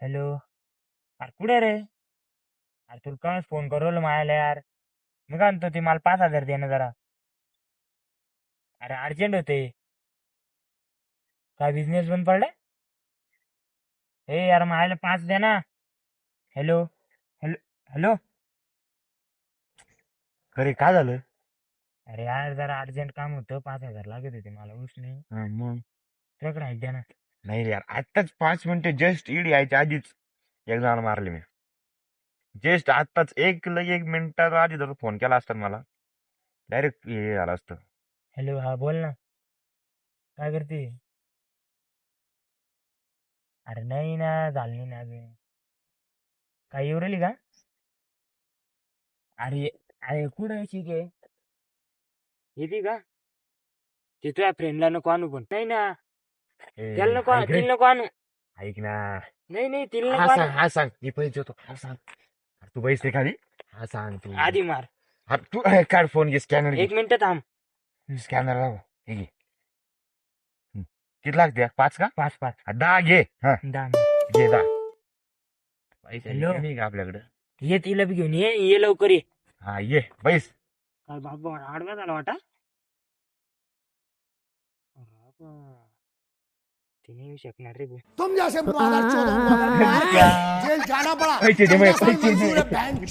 Hello. अरे कुठे रे? अरे तुला काय फोन करू मायाला यार. मी काय म्हणतो ते मला 5,000 दे ना जरा. अरे अर्जंट होते. काय बिझनेस बंद पडलाय? ए यार मायाला 5 दे ना. हॅलो. हॅलो. हॅलो. अरे काय झालं? अरे यार जरा अर्जंट काम होतं, 5,000 लागत होते मला उसने. मग तुझ्याकडे आहे द्या ना. नाही रे यार, आत्ताच 5 मिनिटं जस्ट ईड यायच्या आधीच एक जण मारले मी. जस्ट आत्ताच एक मिनिटात आधी जर फोन केला असता ना मला, डायरेक्ट हे झालं असतं. हॅलो. हा बोल ना. काय करते? अरे नाही ना, झालं नाही ना अजून. काय येऊ राहिली का? अरे अरे कुठं ठीक आहे. येते का? ते तुझ्या फ्रेंडला नको आणू पण. नाही ना. त्याला नको ऐक रे, तिला नको आणू. ऐक ना. नाही नाही तिला हा नको सांग, आणू. हा सांग, मी पैसे होतो, हा सांग. अरे तू पैसे खाली, हा सांग तू. आधी मार. हा तू काढ फोन, घे स्कॅनर, घे 1 मिनिट थांब. स्कॅनर लाव, हे घे. किती लागते? 5 का? 5 हा, 10 घे. हा 10. घे 10. पैसे हॅलो. नाही का आपल्याकडे? ये तिला बी घेऊन ये लवकर ये. हा ये पैस. काय बाबा आडवा झाला वाटा. ते नाही येऊ शकणार रे. तुम जैसे मादरचोदों को अगर मार के जेल जाना पड़ा पैसे दे, तो पैसे ऐसा दे. मंजूर है बहन